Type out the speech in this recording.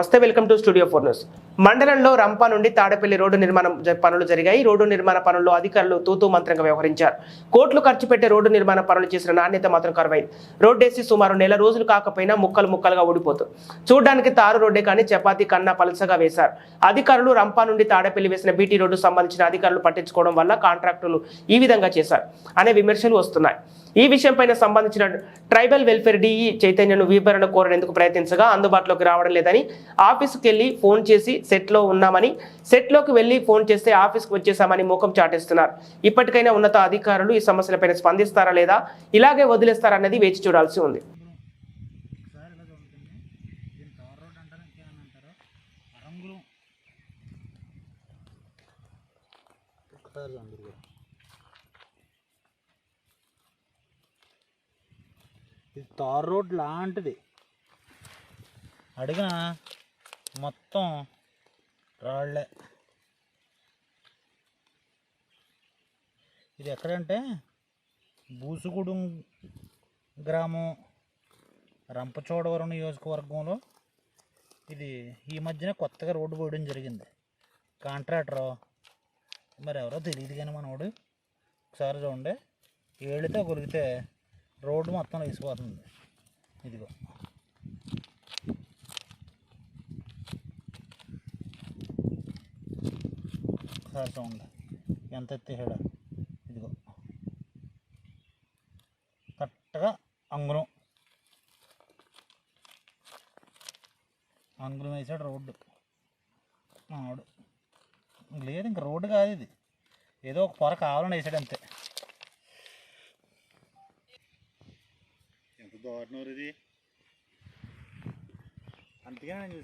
నమస్తే, welcome to studio 4 news. మండలంలో రంపా నుండి తాడపల్లి రోడ్డు నిర్మాణం పనులు జరిగాయి. రోడ్డు నిర్మాణ పనుల్లో అధికారులు తూతూ మంత్రంగా వ్యవహరించారు. కోట్లు ఖర్చు పెట్టి రోడ్డు నిర్మాణ పనులు చేసిన నాణ్యత మాత్రం కరువైంది. రోడ్డేసి సుమారు నెల రోజులు కాకపోయినా ముక్కలుగా ఊడిపోతుంది. చూడడానికి తారు రోడ్డే కానీ చపాతీ కన్నా పలసగా వేశారు. అధికారులు రంపా నుండి తాడపల్లి వేసిన బీటీ రోడ్డు సంబంధించిన అధికారులు పట్టించుకోవడం వల్ల కాంట్రాక్టులు ఈ విధంగా చేశారు అనే విమర్శలు వస్తున్నాయి. ఈ విషయంపైన సంబంధించిన ట్రైబల్ వెల్ఫేర్ డిఈ చైతన్యను వివరణ కోరేందుకు ప్రయత్నించగా అందుబాటులోకి రావడం లేదని, ఆఫీస్కి వెళ్ళి ఫోన్ చేసి సెట్లో ఉన్నామని, సెట్లోకి వెళ్ళి ఫోన్ చేస్తే ఆఫీస్కి వచ్చేసామని ముఖం చాటేస్తున్నారు. ఇప్పటికైనా ఉన్నత అధికారులు ఈ సమస్యలపైన స్పందిస్తారా లేదా ఇలాగే వదిలేస్తారా అన్నది వేచి చూడాల్సి ఉంది. ఇది తార్ రోడ్ లాంటిది, అడిగిన మొత్తం రాళ్లే. ఇది ఎక్కడంటే బూసుగూడెం గ్రామం, రంపచోడవరం నియోజకవర్గంలో. ఇది ఈ మధ్యన కొత్తగా రోడ్డు పోయడం జరిగింది. కాంట్రాక్టరు మరి ఎవరో తెలియదు కానీ మనోడు ఒకసారి చూడండి, ఏళ్ళతో కొలిగితే రోడ్డు మొత్తం వేసిపోతుంది. ఇదిగో ఒకసారి చూడండి ఎంత ఎత్తేసాడో. ఇదిగో కరెక్ట్గా అంగుళం వేసాడు రోడ్డు. మావాడు లేదు, ఇంక రోడ్డు కాదు ఇది, ఏదో ఒక పొర కావాలని వేసాడు అంతే. ఎంత దారుణం ఇది. అందుకే నేను